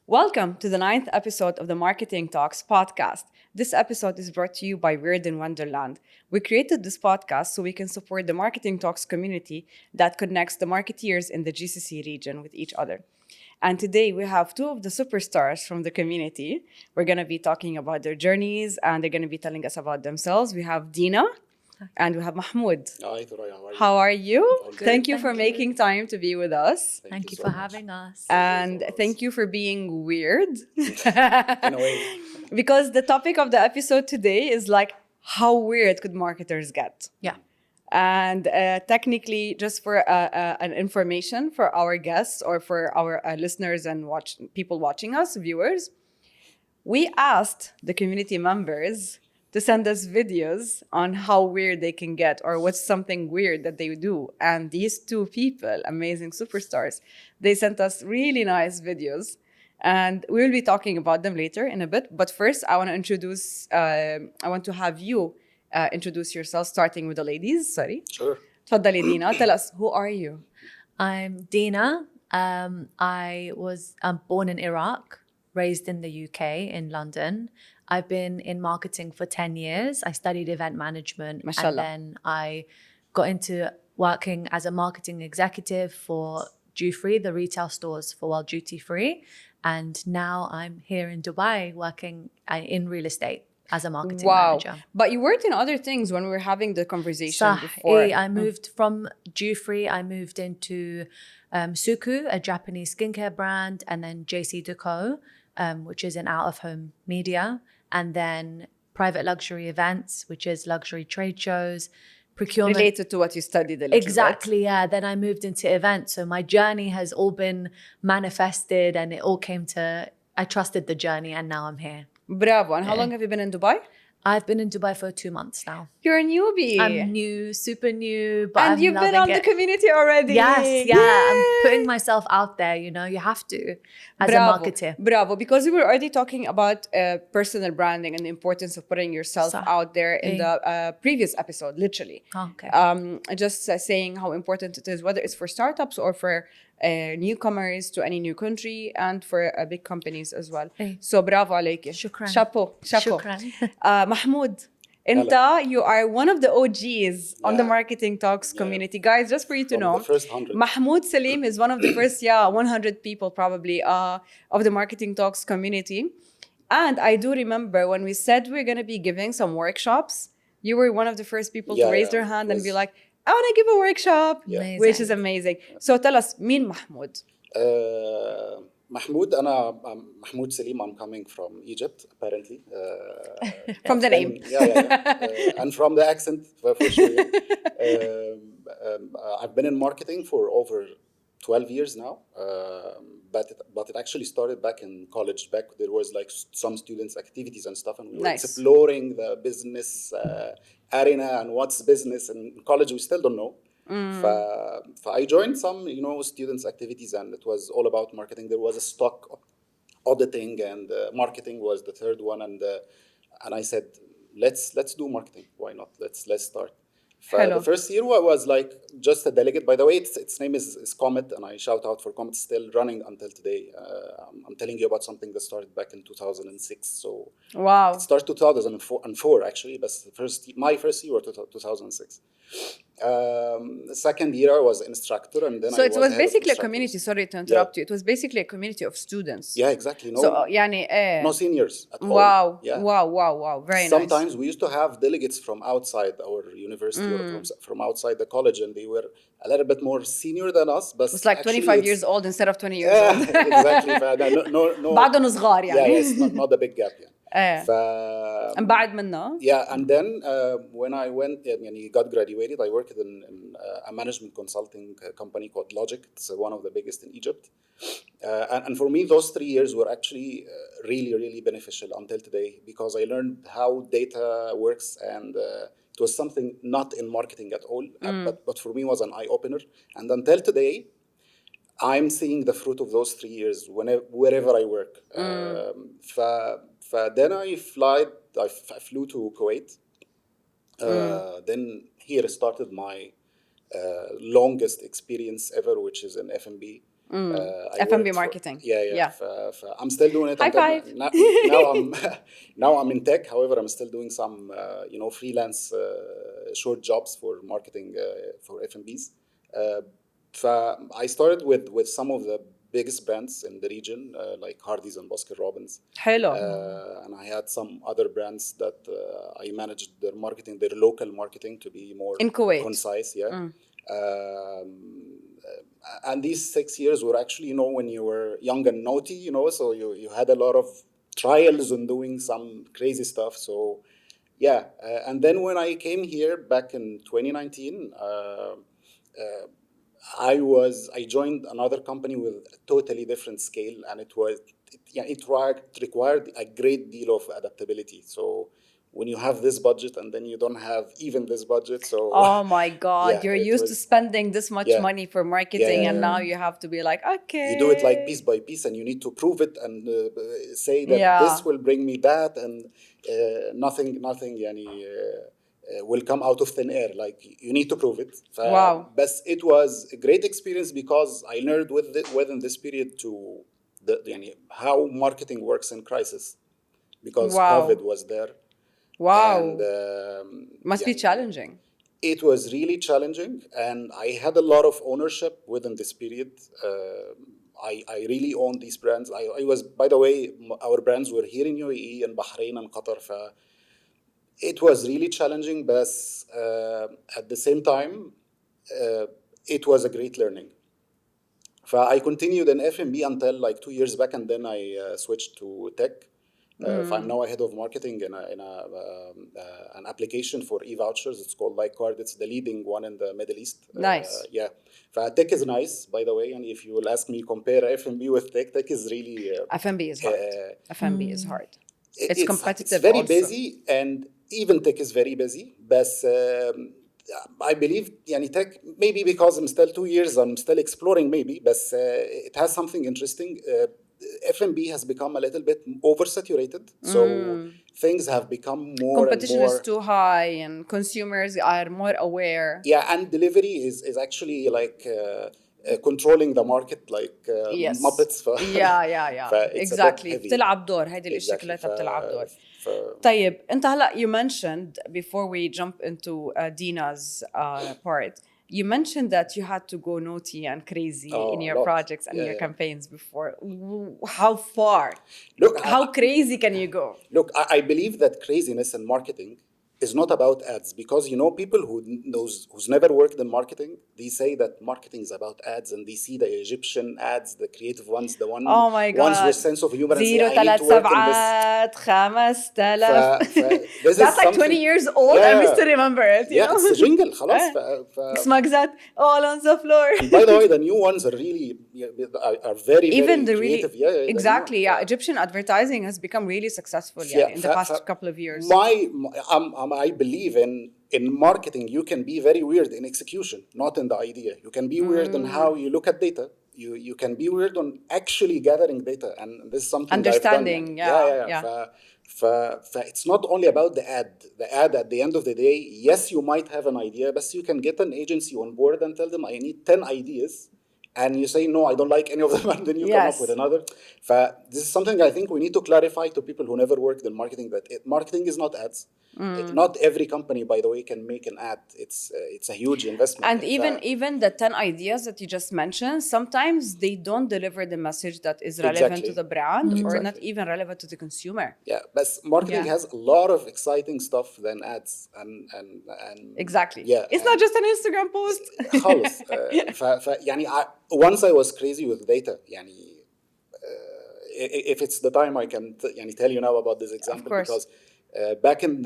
Welcome to the 9th episode of the Marketing Talks podcast. This episode is brought to you by Weird in Wonderland. We created this podcast so we can support the Marketing Talks community that connects the marketeers in the GCC region with each other. And today we have two of the superstars from the community. We're going to be talking about their journeys and they're going to be telling us about themselves. We have Dina and we have Mahmud. Hi, Thoraya, How are you? Good, Thank you thank for you. making time to be with us. Thank you so for much. having us. And thank you for being weird. In a way. Because the topic of the episode today is like, how weird could marketers get? Yeah. And technically, just for an information for our guests or for our listeners and people watching us, viewers, we asked the community members to send us videos on how weird they can get or what's something weird that they do. And these two people, amazing superstars, they sent us really nice videos. And we'll be talking about them later in a bit. But first, I want to have you introduce yourself, starting with the ladies. Sorry. Sure. تفضلي Dina. Tell us, who are you? I'm Dina. I'm born in Iraq, raised in the UK, in London. I've been in marketing for 10 years. I studied event management. Mashallah. And then I got into working as a marketing executive for Duty-Free, the retail stores for World Duty Free. And now I'm here in Dubai working in real estate as a marketing manager. But you worked in other things when we were having the conversation before. I moved from Duty-Free, I moved into Suku, a Japanese skincare brand, and then JC Deco, which is an out-of-home media, and then private luxury events, which is luxury trade shows, procurement. Related to what you studied a little Exactly, yeah. Then I moved into events. So my journey has all been manifested and it all came to, I trusted the journey and now I'm here. bit. Bravo. And how long have you been in Dubai? I've been in Dubai for 2 months now. You're a newbie. I'm new, super new, but and I'm you've been loving on the it. community already. Yes, yeah. Yay! I'm putting myself out there, you have to as Bravo. a marketer. Bravo. Because we were already talking about personal branding and the importance of putting yourself صح. out there in the previous episode, literally. Okay. Just saying how important it is, whether it's for startups or for newcomers to any new country and for big companies as well. إيه. So bravo عليك. شكراً. Chapeau. شكراً. Mahmoud, you are one of the OGs on the Marketing Talks community. Guys, just for you to From know, the first 100. Mahmoud Salim is one of the first, 100 people probably of the Marketing Talks community. And I do remember when we said we're going to be giving some workshops, you were one of the first people to raise their hand and be like, I want to give a workshop, Amazing. which is amazing. So tell us, مين Mahmoud? Mahmoud, I'm Mahmoud Salim. I'm coming from Egypt, apparently. From the name. And from the accent, for sure. I've been in marketing for over 12 years now. But it actually started back in college. Back there was like some students' activities and stuff, and we were exploring the business arena and what's business. And in college, we still don't know. I joined some, students' activities, and it was all about marketing. There was a stock auditing, and marketing was the third one. And I said, let's do marketing. Why not? Let's start. The first year was like just a delegate. By the way, its name is Comet, and I shout out for Comet. Still running until today. I'm telling you about something that started back in 2006. So wow, it started 2004 actually, but my first year was 2006. The second year I was instructor, and then so it was head of basically a instructors. community. Sorry to interrupt you. It was basically a community of students. Yeah, exactly. No, So يعني no seniors at all. wow, Yeah. wow, very Sometimes nice. we used to have delegates from outside our university or from outside the college, and they were a little bit more senior than us. But It's like 25 years old instead of 20 years Yeah, old. exactly. No. بعدهم صغار يعني. Yeah, yes, not a big gap. Yeah. بعد منه. Yeah, and then when I went, got graduated, I worked in a management consulting company called Logic. It's one of the biggest in Egypt. And for me, those 3 years were actually really, really beneficial until today, because I learned how data works, and it was something not in marketing at all, but for me was an eye-opener. And until today, I'm seeing the fruit of those 3 years wherever I work. Then I flew to Kuwait. Then here started my longest experience ever, which is in F&B. F&B marketing. Yeah. I'm still doing it. High five. Now I'm in tech. However, I'm still doing some freelance short jobs for marketing for F&Bs. I started with some of the biggest brands in the region, like Hardee's and Baskin Robbins. Hello. And I had some other brands that I managed their marketing, their local marketing, to be more in Kuwait. Concise. Yeah. And these 6 years were actually, when you were young and naughty, so you had a lot of trials and doing some crazy stuff. So, yeah. And then when I came here back in 2019, I joined another company with a totally different scale, and it required a great deal of adaptability. So when you have this budget and then you don't have even this budget, so oh my God, you're used to spending this much money for marketing, and now you have to be like, okay, you do it like piece by piece, and you need to prove it and say that this will bring me that, and nothing will come out of thin air. Like, you need to prove it. Wow. But it was a great experience because I learned within this period to how marketing works in crisis, because COVID was there. Wow. And, must be challenging. It was really challenging, and I had a lot of ownership within this period. I really owned these brands. I was, by the way, our brands were here in UAE and Bahrain and Qatar. It was really challenging, but at the same time, it was a great learning. I continued in F&B until like 2 years back, and then I switched to tech. I'm now a head of marketing in an application for e-vouchers. It's called Like-Card. It's the leading one in the Middle East. Nice. Yeah. Tech is nice, by the way. And if you will ask me, compare F&B with tech is really... F&B is hard. F&B is hard. It's competitive. It's very busy, and even tech is very busy. But I believe tech, maybe because I'm still 2 years, I'm still exploring maybe, but it has something interesting. F&B has become a little bit oversaturated, so things have become more competition and more, is too high, and consumers are more aware. Yeah, and delivery is actually like controlling the market, like Muppets. exactly. بتلعب دور هيدي الاشياء كلها بتلعب دور. طيب انت هلا you mentioned before we jump into Dina's part, you mentioned that you had to go naughty and crazy in your projects and your campaigns before. How far? Look, how crazy can you go? Look, I believe that craziness in marketing is not about ads, because people who's never worked in marketing, they say that marketing is about ads, and they see the Egyptian ads, the creative ones, the oh my God, ones with sense of humor, and say, I need to work in this. That's like 20 years old. I still remember it. Yeah, it's a jingle. خلاص. Smugzat all on the floor. And by the way, the new ones are really are very even very the creative. Really, exactly. Egyptian advertising has become really successful in the past couple of years. I believe in marketing, you can be very weird in execution, not in the idea. You can be weird on how you look at data. You can be weird on actually gathering data, and this is something understanding. I've done. It's not only about the ad. The ad, at the end of the day, yes, you might have an idea, but you can get an agency on board and tell them, I need 10 ideas. And you say, no, I don't like any of them, and then you come up with another. This is something I think we need to clarify to people who never worked in marketing, that marketing is not ads. Not every company, by the way, can make an ad. It's a huge investment. And even the 10 ideas that you just mentioned, sometimes they don't deliver the message that is relevant to the brand or not even relevant to the consumer. Yeah, but marketing has a lot of exciting stuff than ads. And exactly. Yeah, it's not just an Instagram post. خالص. Once I was crazy with data. If it's the time, I can tell you now about this example, because back in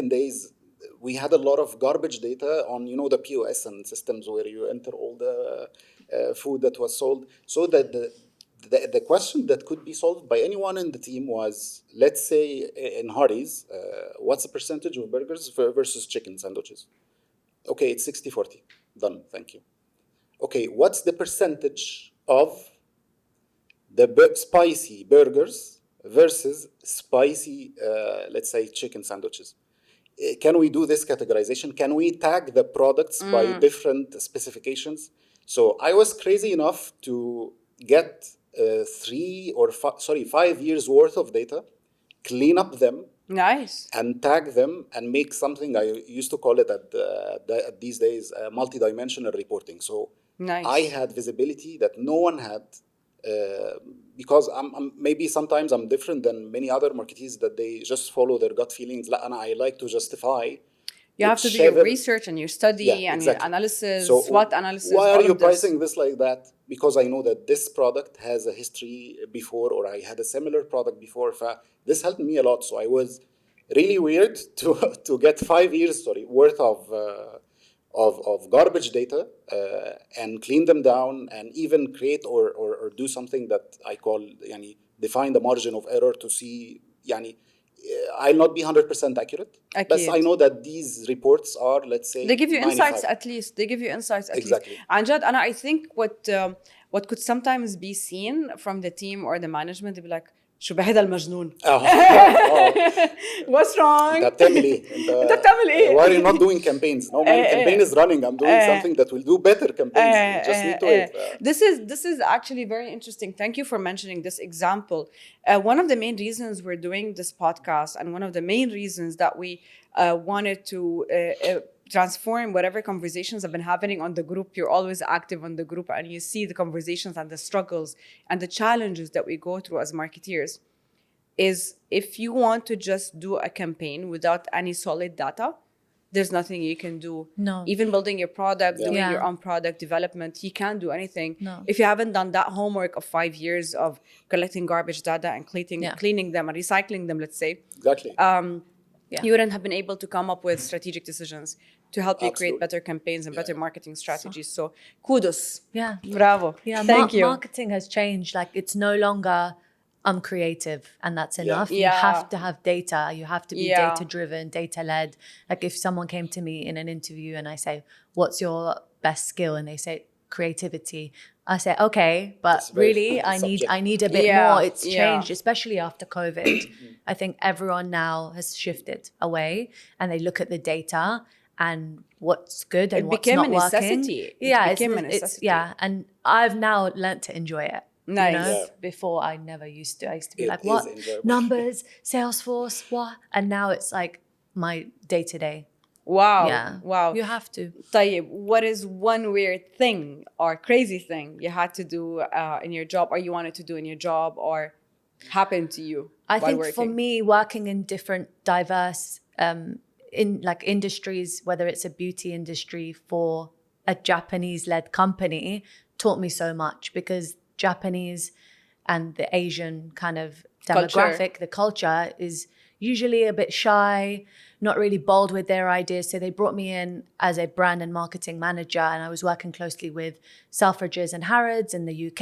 days, we had a lot of garbage data on the POS and systems where you enter all the food that was sold. So that the question that could be solved by anyone in the team was, let's say in Hardee's, what's the percentage of burgers versus chicken sandwiches? Okay, it's 60-40. Done. Thank you. Okay, what's the percentage of the spicy burgers versus spicy, let's say, chicken sandwiches? Can we do this categorization? Can we tag the products by different specifications? So I was crazy enough to get 5 years worth of data, clean up them, Nice. and tag them and make something. I used to call it at these days multidimensional reporting. So Nice. I had visibility that no one had, because I'm maybe sometimes I'm different than many other marketeers that they just follow their gut feelings, and I like to justify. You have to do your research and your study and your analysis, SWOT analysis. Why are you pricing this like that? Because I know that this product has a history before, or I had a similar product before. This helped me a lot. So I was really weird to get 5 years worth of garbage data and clean them down, and even create or do something that I call define the margin of error to see. I'll not be 100% accurate, but I know that these reports are, let's say, they give you 95. insights at least. They give you insights at exactly. least. And Jad, and I think what could sometimes be seen from the team or the management, they'd be like, شو بهذا المجنون؟ What's wrong? انت بتعمل ايه؟ Why are you not doing campaigns? No, my campaign is running. I'm doing something that will do better campaigns. You just need to wait. This is actually very interesting. Thank you for mentioning this example. One of the main reasons we're doing this podcast, and one of the main reasons that we wanted to transform whatever conversations have been happening on the group. You're always active on the group, and you see the conversations and the struggles and the challenges that we go through as marketeers. Is if you want to just do a campaign without any solid data, there's nothing you can do. No. Even building your product, doing your own product development, you can't do anything. No. If you haven't done that homework of 5 years of collecting garbage data and cleaning them and recycling them, let's say. Exactly. You wouldn't have been able to come up with strategic decisions to help you create better campaigns and better marketing strategies. So kudos. Yeah. Bravo. Yeah. Thank you. Marketing has changed. Like, it's no longer I'm creative and that's enough. Yeah. You have to have data. You have to be data driven, data led. Like, if someone came to me in an interview and I say, what's your best skill? And they say creativity. I say, okay, but really I need a bit more. It's changed, especially after COVID. I think everyone now has shifted away and they look at the data and what's good and what's not working. It became a necessity. And I've now learnt to enjoy it. Nice. You know? Before I never used to. I used to be like, what? Numbers, Salesforce, what? And now it's like my day-to-day. Wow. Yeah. Wow. You have to. Tayyib, what is one weird thing or crazy thing you had to do in your job, or you wanted to do in your job, or happened to you I think working? For me, working in different diverse in like industries, whether it's a beauty industry for a Japanese-led company, taught me so much, because Japanese and the Asian kind of demographic, the culture is usually a bit shy, not really bold with their ideas. So they brought me in as a brand and marketing manager, and I was working closely with Selfridges and Harrods in the UK,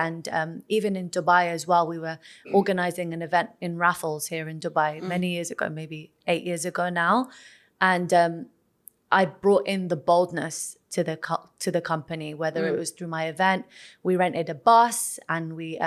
and even in Dubai as well. We were organizing an event in Raffles here in Dubai many years ago, maybe 8 years ago now. And I brought in the boldness to the company, whether it was through my event. We rented a bus and we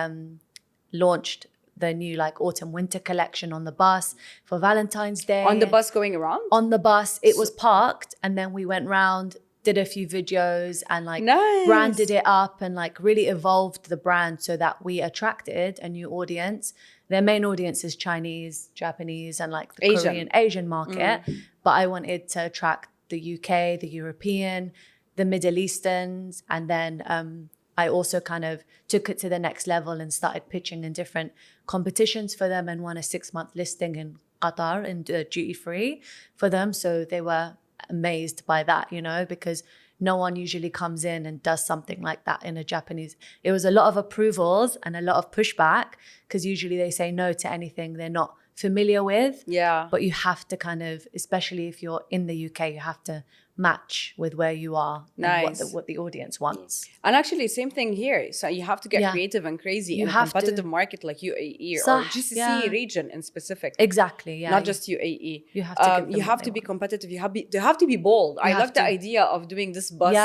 launched the new autumn winter collection on the bus for Valentine's Day. On the bus going around? On the bus. It was parked, and then we went round, did a few videos and nice. Branded it up and really evolved the brand so that we attracted a new audience. Their main audience is Chinese, Japanese, and the Korean, Asian market. But I wanted to attract the UK, the European, the Middle Easterns, and then I also kind of took it to the next level and started pitching in different competitions for them, and won a 6-month listing in Qatar in duty free for them. So they were amazed by that, because no one usually comes in and does something like that in a Japanese. It was a lot of approvals and a lot of pushback, because usually they say no to anything they're not familiar with. Yeah. But you have to kind of, especially if you're in the UK, you have to match with where you are and what the audience wants. And actually, same thing here. So you have to get creative and crazy in a competitive market like UAE or GCC region in specific. Exactly, yeah. Not just UAE. You have to you have to be competitive. You have to be bold. I love the idea of doing this bus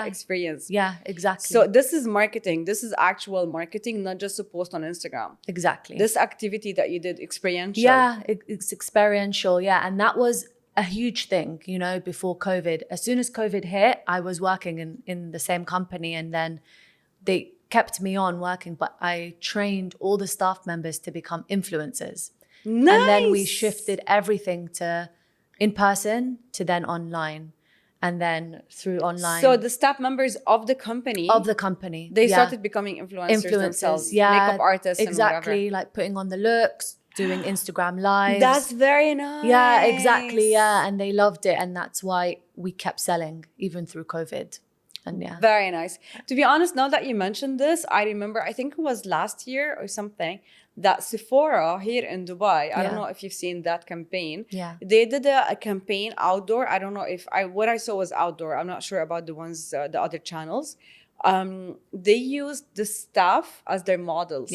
experience. Yeah, exactly. So this is marketing. This is actual marketing, not just a post on Instagram. Exactly. This activity that you did, experiential. Yeah, it's experiential, yeah. And that was a huge thing, before COVID. As soon as COVID hit, I was working in the same company, and then kept me on working, but I trained all the staff members to become influencers. Nice. And then we shifted everything to in person to then online. And then through online. So the staff members of the company, they started becoming influencers themselves, yeah, makeup artists, exactly, and like putting on the looks, doing Instagram lives. That's very nice. Yeah, exactly. Yeah, and they loved it, and that's why we kept selling even through COVID. And yeah, very nice. To be honest, now that you mentioned this, I remember, I think it was last year or something, that Sephora here in Dubai, I don't know if you've seen that campaign. Yeah. They did a campaign outdoor. I don't know if what I saw was outdoor. I'm not sure about the ones, the other channels. They used the staff as their models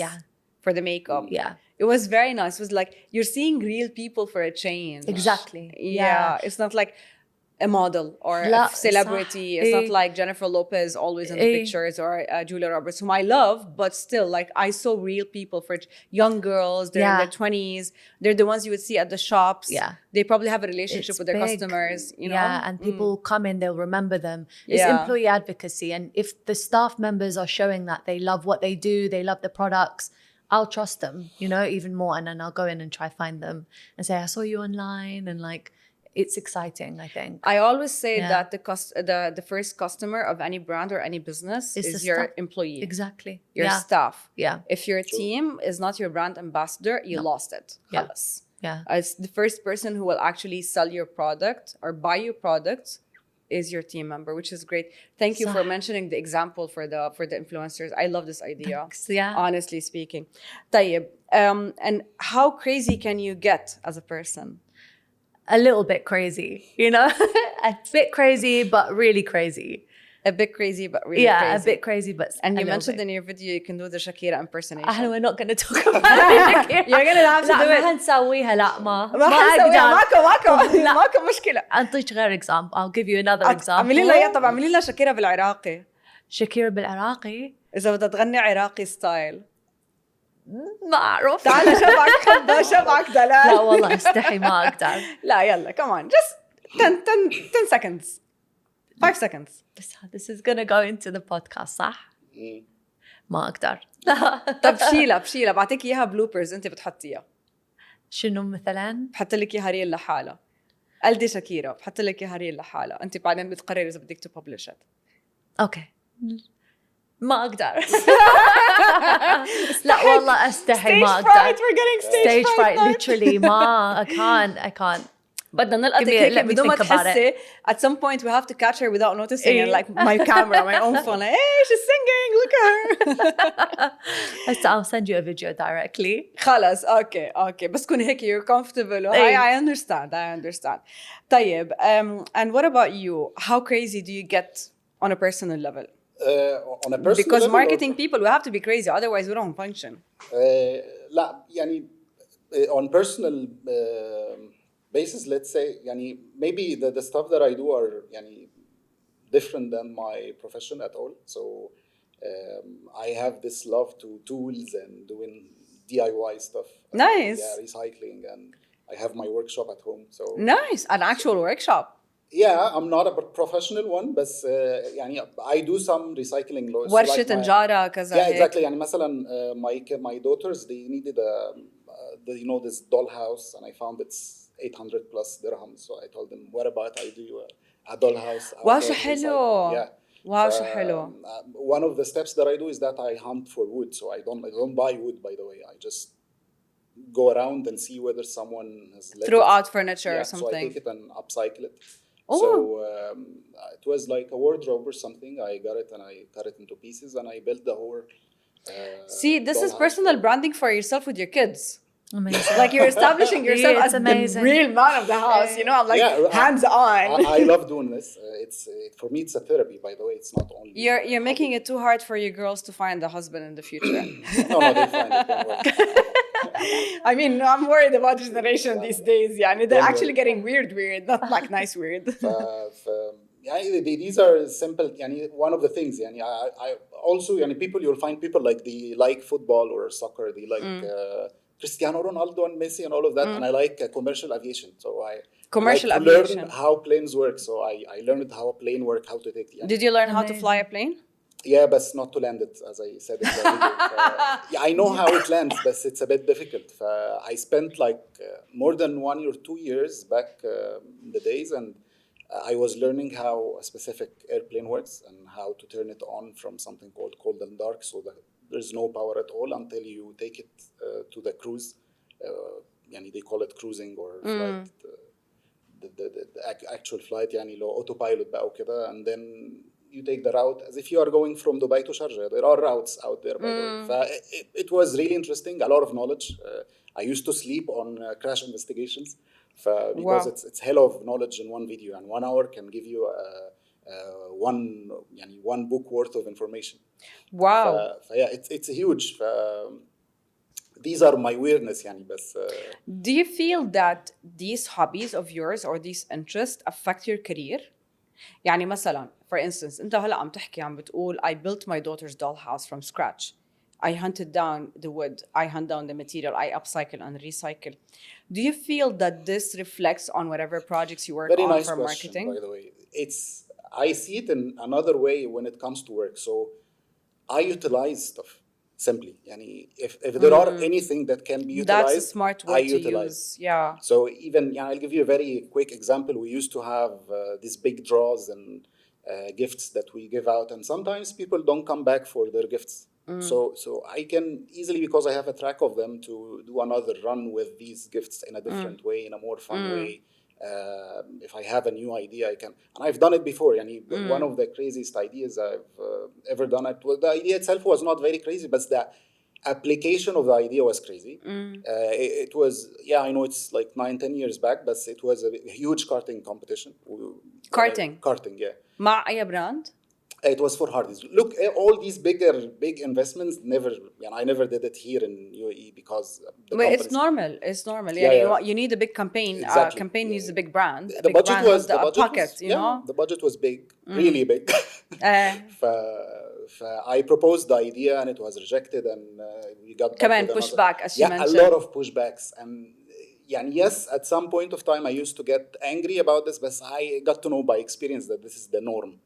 for the makeup. Yeah. It was very nice. It was like, you're seeing real people for a change. Exactly. Yeah. It's not like a model or a celebrity. It's not like Jennifer Lopez always in the pictures or Julia Roberts, whom I love, but still, like, I saw real people for young girls. They're in their 20s. They're the ones you would see at the shops. Yeah. They probably have a relationship with their customers, you know? Yeah, and people come in, they'll remember them. It's employee advocacy. And if the staff members are showing that they love what they do, they love the products, I'll trust them, you know, even more. And then I'll go in and try find them and say, I saw you online, and like, it's exciting, I think. I always say that the first customer of any brand or any business is your employee. Exactly. Your staff. Yeah. If your team is not your brand ambassador, you lost it. Yeah. Khalas. Yeah. It's the first person who will actually sell your product or buy your product is your team member, which is great. Thank you for mentioning the example for the influencers. I love this idea. Thanks. Yeah. Honestly speaking. طيب, and how crazy can you get as a person? A little bit crazy, you know? A bit crazy, but really crazy. A bit crazy, but really crazy. Yeah, a bit crazy, but and you mentioned in your video you can do the Shakira impersonation. We're not going to talk about Shakira. You're going to have to do it. ما هنسويها لا ما حنسويها ماكو مشكلة. أعطيك غير example. I'll give you another example. اعملي لنا طب اعملي لنا شاكيرا بالعراقي. شاكيرا بالعراقي؟ إذا بدها تغني عراقي ستايل. ما أعرف. تعال شبعك دلال. لا والله استحي ما أقدر. لا يلا come on just 10 seconds 5 seconds. بس this is gonna go into the podcast صح؟ ما أقدر. طب بشيلة بعطيك إياها بلوبرز أنت بتحطيها. شنو مثلا؟ بحط لك إياها ريل لحالها. قلدي شاكيرا بحط لك إياها ريل لحالها. أنت بعدين بتقرري إذا بدك تببلش it. أوكي. ما أقدر. لا والله أستحي ما أقدر. Stage fright, we're getting stage fright literally ما I can't. بدنا نلقطك هيك بدون ما تحسي. At some point we have to catch her without noticing and like my camera, my own phone, like, hey, she's singing, look at her. I'll send you a video directly. خلاص okay بس كون هيك you're comfortable. I understand. طيب, and what about you? How crazy do you get on a personal level? On a personal because level marketing people, we have to be crazy, otherwise we don't function. لا يعني on personal basis, let's say يعني maybe the stuff that I do are يعني different than my profession at all. So I have this love to tools and doing DIY stuff. Nice. Recycling, and I have my workshop at home. So nice, an actual workshop. Yeah, I'm not a professional one, but يعني I do some recycling. ورشة نجارة كذا. Yeah, exactly. يعني مثلا my daughters, they needed this dollhouse, and I found it's 800 plus dirhams. So I told them, what about I do a dollhouse? واو شو حلو. Yeah. واو شو حلو. One of the steps that I do is that I hunt for wood. So I don't buy wood, by the way. I just go around and see whether someone has throw out furniture or something. So I take it and upcycle it. Oh. So it was like a wardrobe or something. I got it and I cut it into pieces and I built the whole. See, this is personal branding for yourself with your kids. Amazing. Like you're establishing yourself as amazing. The real man of the house. You know, I'm like hands on. I love doing this. For me, it's a therapy. By the way, it's not only. You're making it too hard for your girls to find a husband in the future. No, they find it. Don't worry. I mean, I'm worried about generation these days. Yeah, they're actually getting weird, not like nice weird. These are simple. One of the things. I also, people, you'll find people like they like football or soccer. They like Cristiano Ronaldo and Messi and all of that. And I like commercial aviation. So I learn how planes work. So I learned how a plane works, how to take. Did you learn how to fly a plane? Yeah, but not to land it, as I said in the video. Yeah, I know how it lands, but it's a bit difficult. I spent like more than 1 or 2 years back in the days, and I was learning how a specific airplane works and how to turn it on from something called cold and dark, so that there's no power at all until you take it to the cruise. يعني they call it cruising or flight. The actual flight, يعني لو autopilot بقى وكده, and then you take the route as if you are going from Dubai to Sharjah. There are routes out there, by the way. It was really interesting, a lot of knowledge. I used to sleep on crash investigations because it's hell of knowledge in one video, and 1 hour can give you one book worth of information. Wow. Yeah, it's huge. These are my weirdness, يعني, بس. Do you feel that these hobbies of yours or these interests affect your career? يعني مثلا for instance انت هلا عم تحكي عم بتقول I built my daughter's dollhouse from scratch. I hunted down the wood, I hunt down the material, I upcycle and recycle. Do you feel that this reflects on whatever projects you work Very on nice for question, marketing? by the way. I see it in another way when it comes to work. So I utilize stuff simply. Yani if there are anything that can be utilized, that's a smart word to use. Yeah. So even I'll give you a very quick example. We used to have these big draws and gifts that we give out, and sometimes people don't come back for their gifts. So I can easily, because I have a track of them, to do another run with these gifts in a different way, in a more fun way. If I have a new idea, I can, and I've done it before. One of the craziest ideas I've ever done. The idea itself was not very crazy, but the application of the idea was crazy. It was, I know it's like 9-10 years back, but it was a huge karting competition. Karting, yeah. مع أي brand? It was for Hardee's. Look, all these big investments, I never did it here in UAE because it's normal. It's normal. You need a big campaign. Exactly. Campaign needs a big brand. The budget was pocket, you know? The budget was big, really big. I proposed the idea and it was rejected, and we got كمان pushback, as you mentioned. A lot of pushbacks, and yes, at some point of time I used to get angry about this, but I got to know by experience that this is the norm.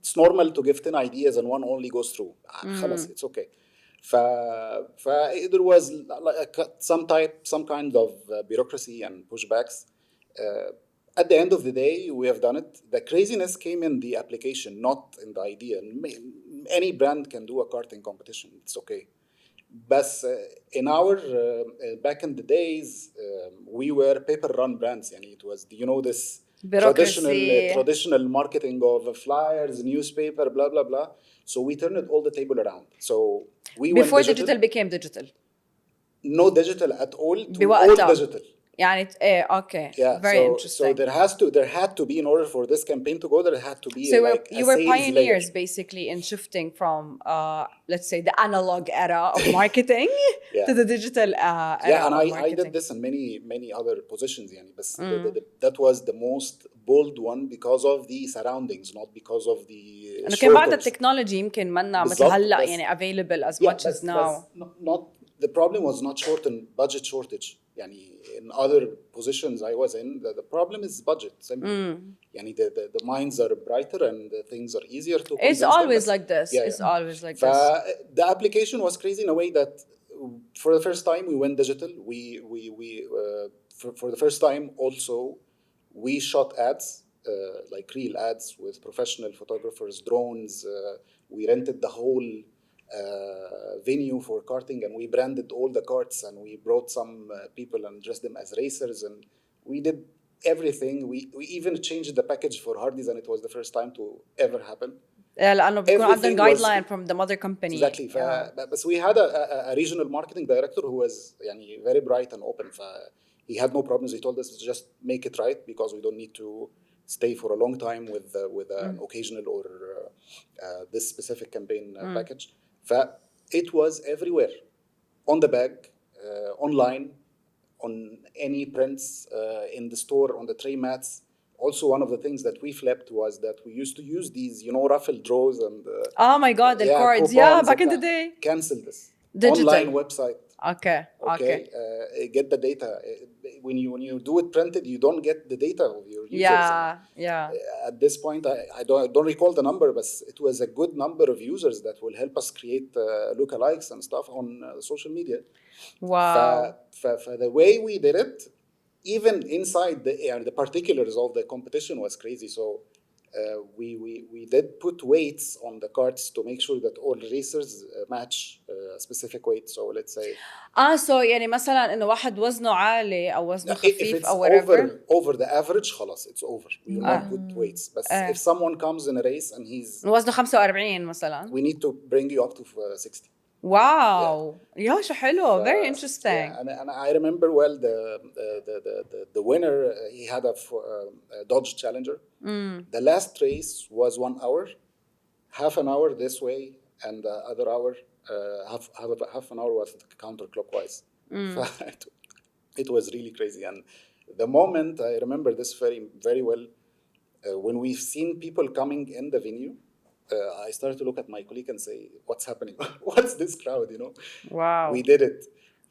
It's normal to give 10 ideas and one only goes through. خلاص, it's okay. There was some kind of bureaucracy and pushbacks. At the end of the day, we have done it. The craziness came in the application, not in the idea. Any brand can do a karting competition. It's okay. But in our back in the days, we were paper-run brands. It was, this traditional marketing of flyers, newspaper, blah blah blah. So we turned it all the table around. So we before digital became digital. No digital at all. To all digital. يعني okay. Yeah, very interesting. So there had to be, in order for this campaign to go, there had to be you were pioneers basically in shifting from let's say the analog era of marketing to the digital era. Yeah, and I did this in many other positions, but that was the most bold one because of the surroundings, not because of the. إنه كان بعد التكنولوجي يمكن منا مثل هلا يعني available as much as now. Not the problem was not budget shortage. In other positions I was in, the problem is budget. The minds are brighter and the things are easier to. It's always like this. It's always like this. The application was crazy in a way that, for the first time, we went digital. For the first time, also, we shot ads, like real ads with professional photographers, drones. We rented the whole venue for karting, and we branded all the karts, and we brought some people and dressed them as racers, and we did everything. We even changed the package for Hardee's, and it was the first time to ever happen. لأنه بيكون عندنا guideline from the mother company. Exactly. But we had a regional marketing director who was very bright and open. He had no problems. He told us to just make it right because we don't need to stay for a long time with an occasional or this specific campaign package. It was everywhere, on the bag, online, on any prints, in the store, on the tray mats. Also, one of the things that we flipped was that we used to use these, raffle draws and. Oh my God, the cards! Yeah, back in the day. Cancel this. Digital. Online website. Okay. Get the data. when you do it printed, you don't get the data of your users. At this point, I don't recall the number, but it was a good number of users that will help us create lookalikes and stuff on social media. Wow. For the way we did it, even inside the particulars of the competition was crazy. So we did put weights on the carts to make sure that all racers match a specific weight. So let's say so يعني مثلا انه واحد وزنه عالي او وزنه if خفيف it's او whatever. over the average خلاص it's over. We will not put weights. But if someone comes in a race and he's وزنه 45 مثلا, we need to bring you up to 60. Wow. Yeah, شو حلو. Very interesting. Yeah, and I remember well the winner, he had a Dodge Challenger. The last race was 1 hour, half an hour this way, and the other hour, half an hour was counterclockwise. It was really crazy. And the moment, I remember this very, very well, when we've seen people coming in the venue, I started to look at my colleague and say, what's happening? What's this crowd, you know? Wow. We did it.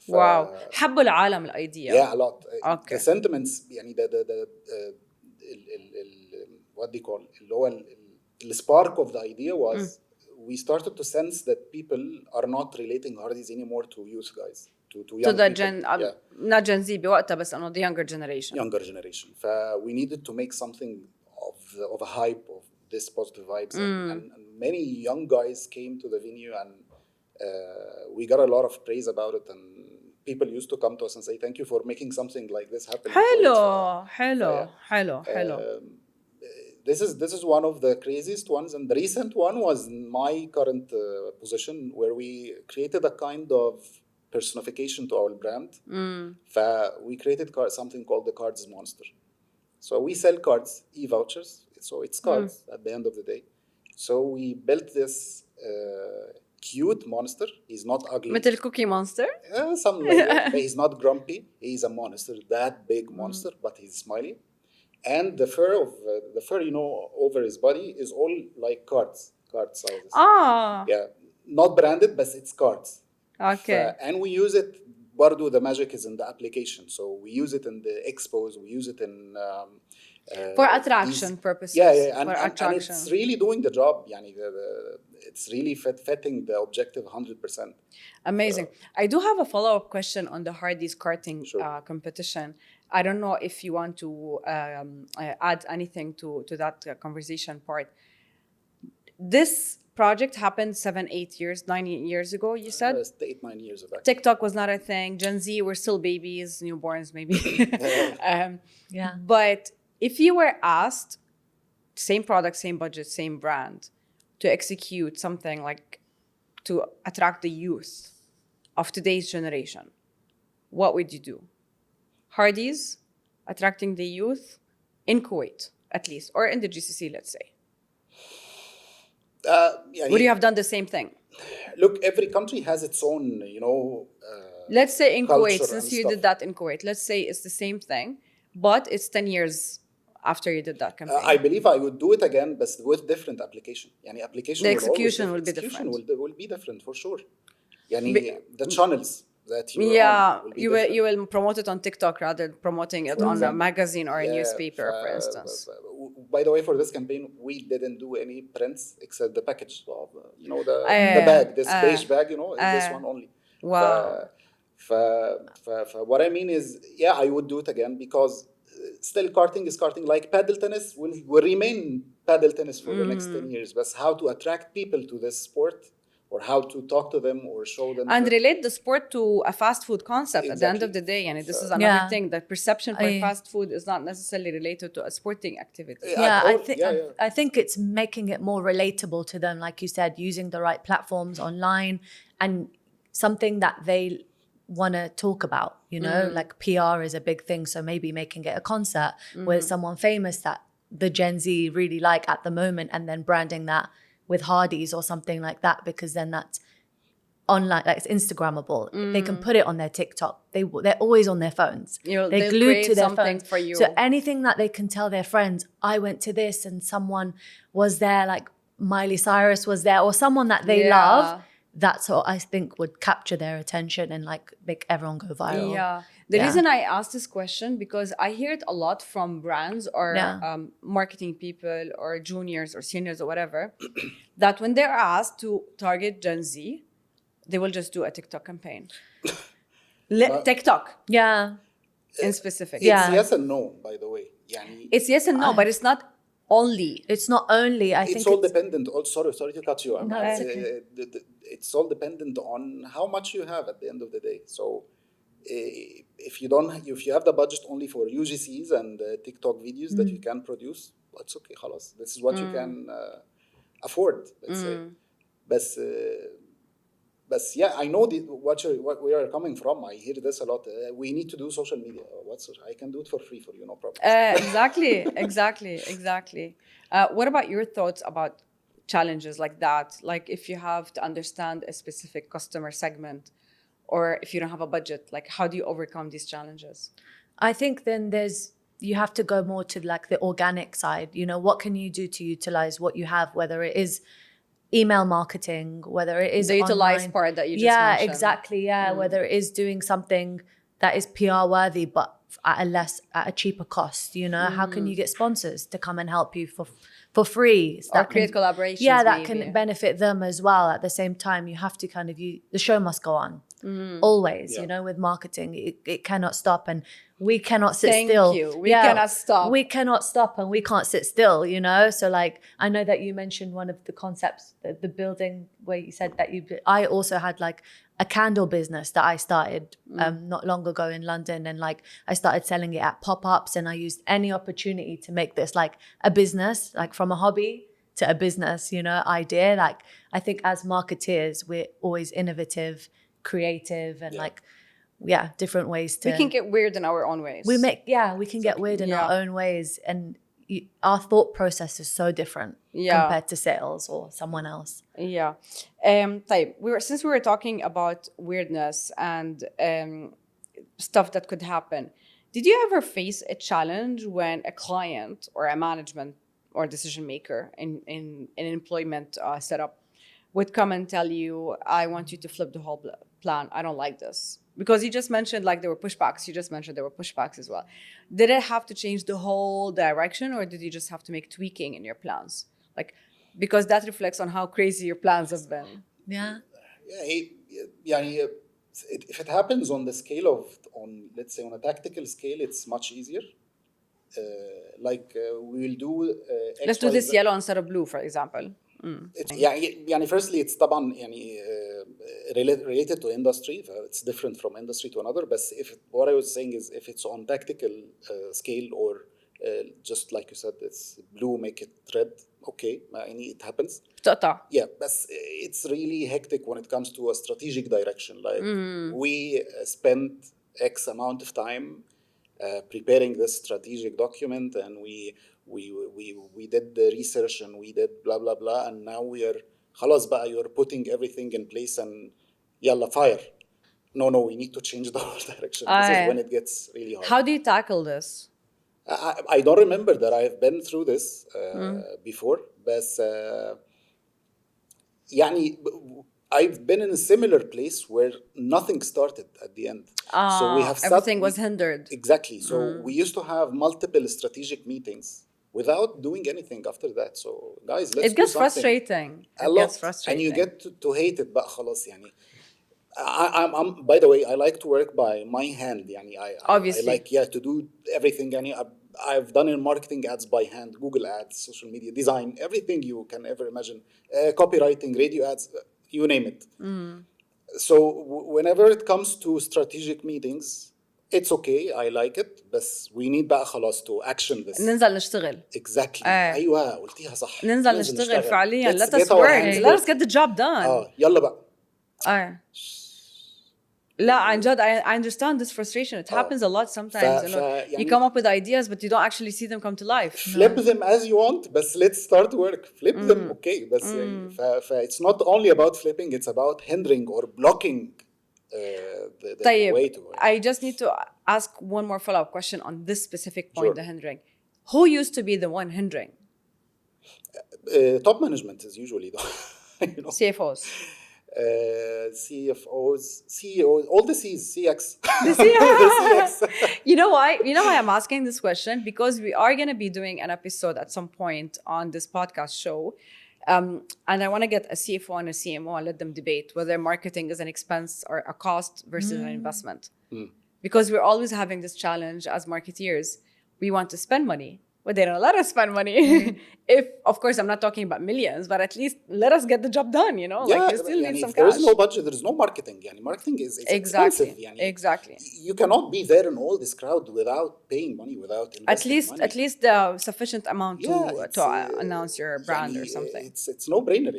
Wow. حبوا العالم الidea. Yeah, a lot. Okay. The sentiments, يعني the what they call اللي هو the spark of the idea was we started to sense that people are not relating Hardee's anymore to youth guys. To young the people. not Gen Z بوقتها بس انه the younger generation. Younger generation. We needed to make something of a hype of this positive vibes, and many young guys came to the venue, and we got a lot of praise about it, and people used to come to us and say thank you for making something like this happen. حلو. This is one of the craziest ones, and the recent one was my current position, where we created a kind of personification to our brand. We created something called the Cards Monster. So we sell cards, e-vouchers. So it's cards at the end of the day. So we built this cute monster. He's not ugly. مثل Cookie Monster? Something like that. But he's not grumpy. He's a monster, that big monster, but he's smiley. And the fur, you know, over his body is all like card sizes. Yeah, not branded, but it's cards. Okay. And we use it. Bardo, the magic is in the application. So we use it in the expos. We use it in for attraction purposes. Yeah, and attraction. it's really doing the job. Yani, it's really fitting the objective 100%. Amazing. I do have a follow-up question on the Hardee's karting competition. I don't know if you want to add anything to that conversation part. This project happened 9 years ago, you said? 8-9 years ago. TikTok was not a thing. Gen Z were still babies, newborns maybe. Yeah. But if you were asked, same product, same budget, same brand, to execute something like to attract the youth of today's generation, what would you do? Hardee's attracting the youth in Kuwait, at least, or in the GCC, let's say. Would you have done the same thing? Look, every country has its own, you know. Let's say in Kuwait, since you did that in Kuwait, let's say it's the same thing, but it's 10 years after you did that campaign. I believe I would do it again, but with different application. Yani application. The execution will be different. Will be different for sure. Yani the channels that you you will promote it on TikTok rather than promoting it on a magazine or a newspaper, for instance. By the way, for this campaign, we didn't do any prints except the package of, you know, the bag, this beige bag, you know, this one only. Wow. What I mean is, yeah, I would do it again because still karting is karting. Like paddle tennis will remain paddle tennis for the next 10 years. But how to attract people to this sport, or how to talk to them or show them. And relate the sport to a fast food concept at the end of the day. And this is another thing, that perception for fast food is not necessarily related to a sporting activity. I think it's making it more relatable to them, like you said, using the right platforms online and something that they want to talk about, you know, like PR is a big thing. So maybe making it a concert with someone famous that the Gen Z really like at the moment, and then branding that with Hardee's or something like that, because then that's online, like it's Instagrammable. They can put it on their TikTok. They're always on their phones. They're glued to their phones. For you. So anything that they can tell their friends, I went to this and someone was there, like Miley Cyrus was there, or someone that they love. That's what I think would capture their attention and like make everyone go viral. Yeah. The reason I asked this question, because I hear it a lot from brands or marketing people or juniors or seniors or whatever, that when they're asked to target Gen Z, they will just do a TikTok campaign. TikTok. Yeah. In specific. It's yes and no, by the way. It's yes and no, but it's not only. It's not only. I think it's all dependent. Sorry to cut you. No, it's okay. It's all dependent on how much you have at the end of the day. So if you have the budget only for UGCs and TikTok videos that you can produce, that's okay. خلاص. This is what you can afford. Let's say. But yeah, I know what we are coming from. I hear this a lot. We need to do social media. I can do it for free for you, no problem. Exactly. What about your thoughts about challenges like that? Like if you have to understand a specific customer segment, or if you don't have a budget, like how do you overcome these challenges? I think then you have to go more to like the organic side. You know, what can you do to utilize what you have, whether it is email marketing, whether it is the utilize online. Part that you just mentioned. Exactly. Whether it is doing something that is PR worthy, but at a cheaper cost. You know, how can you get sponsors to come and help you for free? Or create collaborations. That can benefit them as well. At the same time, you have to kind of the show must go on always. You know, with marketing, it cannot stop, and we cannot sit still. We cannot stop. We cannot stop, and we can't sit still. You know, so like I know that you mentioned one of the concepts, the building where you said that I also had like a candle business that I started not long ago in London, and like I started selling it at pop-ups, and I used any opportunity to make this like a business, like from a hobby to a business, you know, idea. Like I think as marketeers, we're always innovative, creative, and different ways to. We can get weird in our own ways. We can get weird in our own ways, and our thought process is so different compared to sales or someone else. Yeah. Since we were talking about weirdness and stuff that could happen, did you ever face a challenge when a client or a management or decision maker in an employment setup would come and tell you, I want you to flip the whole plan. I don't like this. Because you just mentioned like there were pushbacks. You just mentioned there were pushbacks as well. Did it have to change the whole direction, or did you just have to make tweaking in your plans? Like, because that reflects on how crazy your plans have been. Yeah. If it happens on the scale let's say on a tactical scale, it's much easier. We will do. Let's do this yellow instead of blue, for example. Firstly it's طبعا related to industry. It's different from industry to another. But what I was saying is if it's on tactical scale or just like you said, it's blue, make it red. Okay, it happens. Yeah, but it's really hectic when it comes to a strategic direction. Like we spent X amount of time preparing this strategic document, and we did the research, and we did blah blah blah, and now we are خلاص بقى, you're putting everything in place and يلا fire. No, we need to change the whole direction. This is when it gets really hard. How do you tackle this? I don't remember that I've been through this before, but I've been in a similar place where nothing started at the end. So we have everything was hindered. Exactly. So we used to have multiple strategic meetings without doing anything after that. So guys, let's It gets do frustrating. A lot. And you get to hate it. But خلاص يعني. I'm by the way, I like to work by my hand. Obviously. I like to do everything. I've done in marketing ads by hand, Google ads, social media design, everything you can ever imagine, copywriting, radio ads, you name it. So whenever it comes to strategic meetings, it's okay, I like it, but we need بقى خلاص to action this. ننزل نشتغل. Exactly. أيوة قلتيها صح. ننزل نشتغل فعليا. Let us work. Let us get the job done. يلا بقى. لا عن جد I understand this frustration. It happens a lot sometimes. You come up with ideas, but you don't actually see them come to life. Flip them as you want, but let's start work. Flip them, okay. But it's not only about flipping, it's about hindering or blocking the way to work. I just need to ask one more follow-up question on this specific point, the hindering. Who used to be the one hindering? Top management is usually CFOs. CFOs, CEOs, all the C's, CX. The CX. You know why? You know why I'm asking this question? Because we are going to be doing an episode at some point on this podcast show. And I want to get a CFO and a CMO and let them debate whether marketing is an expense or a cost versus an investment. Because we're always having this challenge as marketeers. We want to spend money, but they don't let us spend money. If, of course, I'm not talking about millions, but at least let us get the job done, you know? Like, you still need some if there cash. is no budget, there is no marketing. Marketing is expensive. Exactly. You cannot be there in all this crowd without paying money, without investing money. At least the sufficient amount to announce your brand or something. It's no-brainer.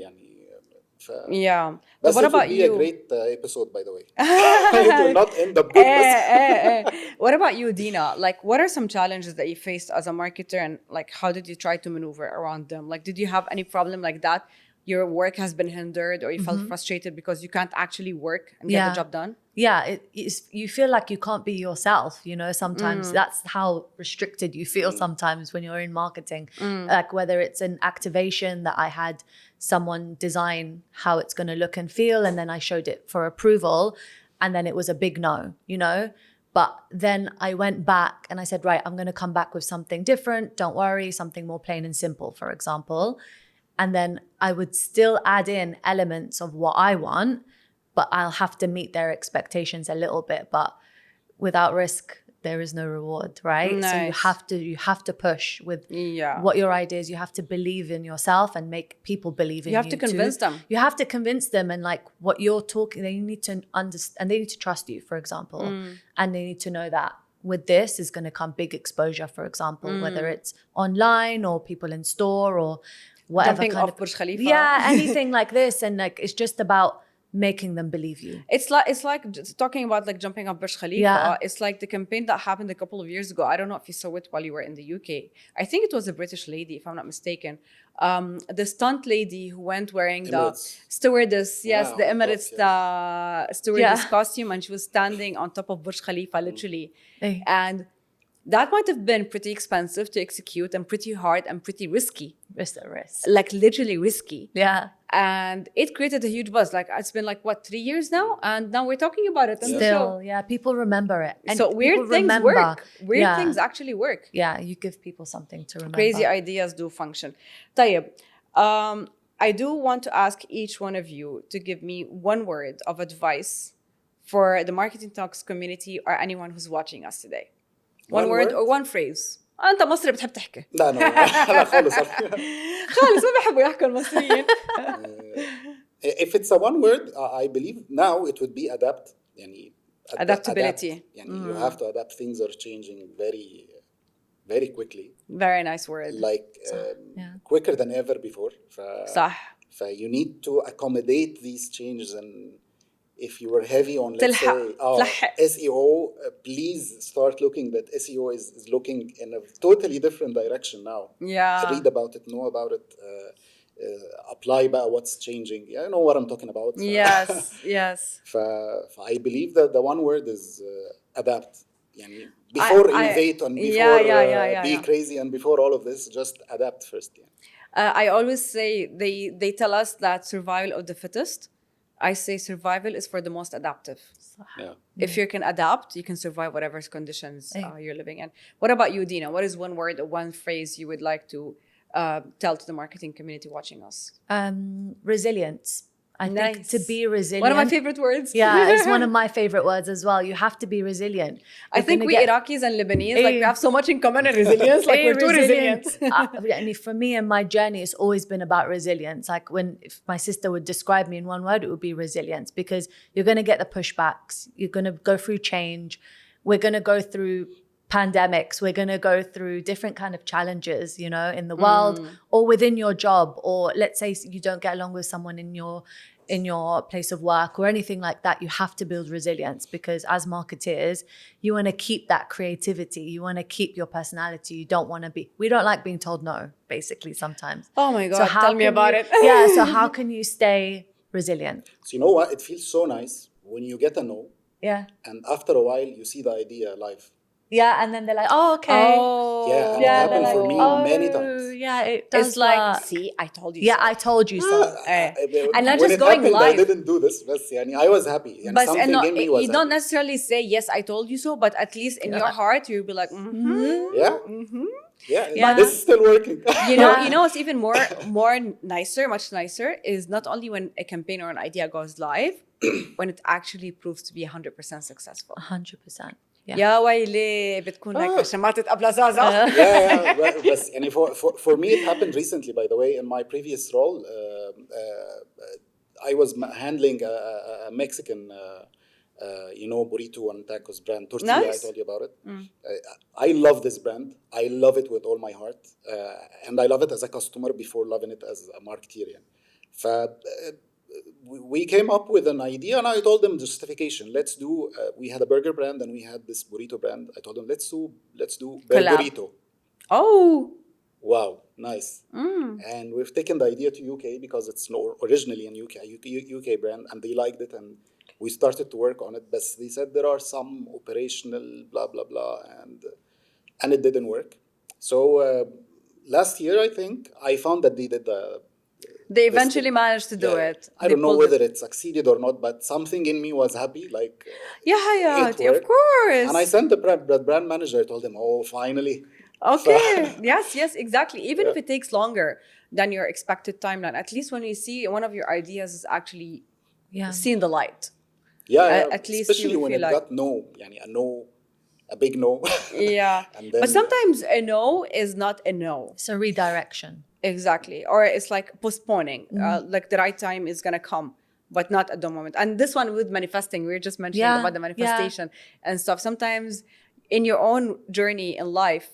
Yeah. But what about you? It will be a great episode, by the way. It will not end up good. What about you, Dina? Like, what are some challenges that you faced as a marketer, and like, how did you try to maneuver around them? Like, did you have any problem like that? Your work has been hindered, or you felt frustrated because you can't actually work and get the job done? Yeah, you feel like you can't be yourself, you know, sometimes that's how restricted you feel sometimes when you're in marketing. Like whether it's an activation that I had someone design how it's going to look and feel, and then I showed it for approval, and then it was a big no, you know. But then I went back and I said, right, I'm going to come back with something different. Don't worry, something more plain and simple, for example. And then I would still add in elements of what I want, but I'll have to meet their expectations a little bit. But without risk, there is no reward, right? Nice. So you have to push with what your idea is. You have to believe in yourself and make people believe in you. You have to convince them. You have to convince them, and like what you're talking, they need to understand, and they need to trust you, for example, and they need to know that with this is going to come big exposure, for example, whether it's online or people in store or whatever jumping kind off of Burj Khalifa. Yeah, anything like this, and like it's just about making them believe you. It's like just talking about like jumping off Burj Khalifa. Yeah. It's like the campaign that happened a couple of years ago. I don't know if you saw it while you were in the UK. I think it was a British lady, if I'm not mistaken. The stunt lady who went wearing Emirates. the stewardess, the Emirates stewardess Yeah. costume, and she was standing on top of Burj Khalifa, literally. Hey. And that might have been pretty expensive to execute and pretty hard and pretty risky. Risk. Like literally risky. Yeah. And it created a huge buzz. Like it's been like what, 3 years now, and now we're talking about it on the show. Still, yeah, people remember it. And So weird people things remember. work. Weird Yeah. things actually work. Yeah, you give people something to remember. Crazy ideas do function. طيب, I do want to ask each one of you to give me one word of advice for the Marketing Talks community or anyone who's watching us today. One word or one phrase. أنت مصري بتحب تحكي. لا لا خالص. خالص ما بيحبوا يحكوا المصريين. If it's a one word, I believe now it would be adapt. Adaptability. You have to adapt. Things are changing very, very quickly. Very nice word. Like quicker than ever before. صح. You need to accommodate these changes, and if you were heavy on, let's say, SEO, please start looking that SEO is looking in a totally different direction now. Yeah. Read about it, know about it, apply by what's changing. You know what I'm talking about. Yes. I believe that the one word is adapt. Before innovate and before be crazy and before all of this, just adapt first. I always say they tell us that survival of the fittest. I say survival is for the most adaptive. If you can adapt, you can survive whatever conditions you're living in. What about you, Dina? What is one word or one phrase you would like to tell to the marketing community watching us? Resilience. I think to be resilient. One of my favorite words. Yeah, it's one of my favorite words as well. You have to be resilient. I think we Iraqis and Lebanese, like we have so much in common in resilience. Like we're too resilient. And for me and my journey, it's always been about resilience. Like if my sister would describe me in one word, it would be resilience, because you're going to get the pushbacks. You're going to go through change. We're going to go through pandemics. We're going to go through different kind of challenges, you know, in the world or within your job, or let's say you don't get along with someone in your place of work or anything like that. You have to build resilience, because as marketeers, you want to keep that creativity. You want to keep your personality. You don't want to we don't like being told no, basically, sometimes. Oh my God, tell me about it. So how can you stay resilient? So you know what? It feels so nice when you get a no. Yeah. And after a while, you see the idea live. Yeah, and then they're like, oh, okay. Oh, Yeah, and it Yeah, happened they're for like, me many times. Yeah, it does it's like, work. see, I told you Yeah, so. I told you so. And not when just it going happened, live. I didn't do this. But يعني, I was happy. يعني, But something in me was you don't happy. necessarily say, yes, I told you so, but at least in your heart, you'll be like, Yeah. Yeah, Yeah. this is still working. You know, it's even more nicer, much nicer, is not only when a campaign or an idea goes live, when it actually proves to be 100% successful. 100%. Yeah. يا ويلي بتكون هيك شماتت قبل زازا. Yeah, but يعني for me it happened recently, by the way. In my previous role, I was handling a Mexican, burrito and tacos brand, Tortilla. Nice. I told you about it. I love this brand. I love it with all my heart, and I love it as a customer before loving it as a marketeer. We came up with an idea, and I told them the justification. Let's do. We had a burger brand, and we had this burrito brand. I told them let's do burrito. Oh. Wow, nice. And we've taken the idea to UK because it's originally an UK brand, and they liked it, and we started to work on it. But they said there are some operational blah blah blah, and it didn't work. So last year, I think I found that they did They eventually managed to do it. I don't know whether it succeeded or not, but something in me was happy. Like yeah, of course. And I sent the brand manager. I told him, "Oh, finally." Okay. yes, exactly. Even if it takes longer than your expected timeline, at least when you see one of your ideas is actually seeing the light. Yeah, at least especially you when feel it like got no, يعني a no, a big no. Yeah. And then, But sometimes a no is not a no. It's a redirection. Exactly. Or it's like postponing. Like the right time is going to come, but not at the moment. And this one with manifesting, we were just mentioning about the manifestation and stuff. Sometimes in your own journey in life,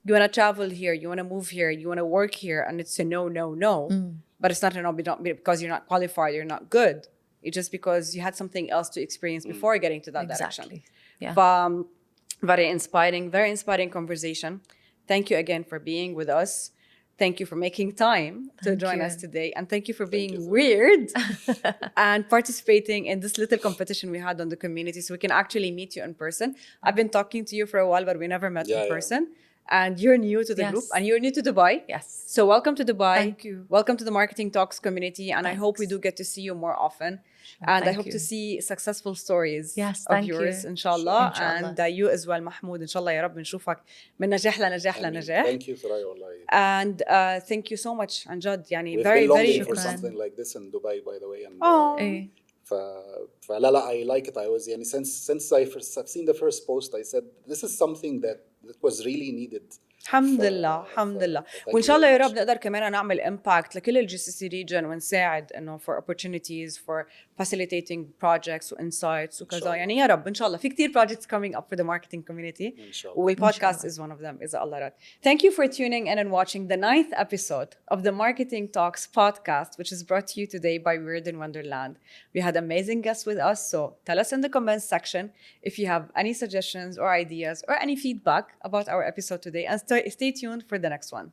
you want to travel here, you want to move here, you want to work here, and it's a no. But it's not a no because you're not qualified, you're not good. It's just because you had something else to experience before getting to that direction. Yeah. Very inspiring conversation. Thank you again for being with us. Thank you for making time to join us today. And thank you for being weird and participating in this little competition we had on the community so we can actually meet you in person. I've been talking to you for a while, but we never met in person. And you're new to the group and you're new to Dubai. Yes. So welcome to Dubai. Thank you. Welcome to the Marketing Talks community. And I hope we do get to see you more often. And I hope to see successful stories of yours, inshallah. And you as well, Mahmud. Inshallah, ya Rab, نشوفك من نجاح لنجاح لنجاح. Thank you, Soraya, والله. And thank you so much, عن جد. يعني We've very, been very longing for something like this in Dubai, by the way. And, Oh. I like it. I was, يعني, since I've seen the first post, I said, this is something that was really needed. الحمد لله وان شاء الله يا رب نقدر كمان نعمل امباكت لكل الجي سي سي ريجن ونساعد انه for opportunities for facilitating projects وانسايتس وكذا يعني يا رب ان شاء الله في كتير projects coming up for the marketing community والبودكاست is one of them إذا الله راد. Thank you for tuning in and watching the 9th episode of the Marketing Talks podcast, which is brought to you today by Weird in Wonderland. We had amazing guests with us, so tell us in the comments section if you have any suggestions or ideas or any feedback about our episode today, and stay tuned for the next one.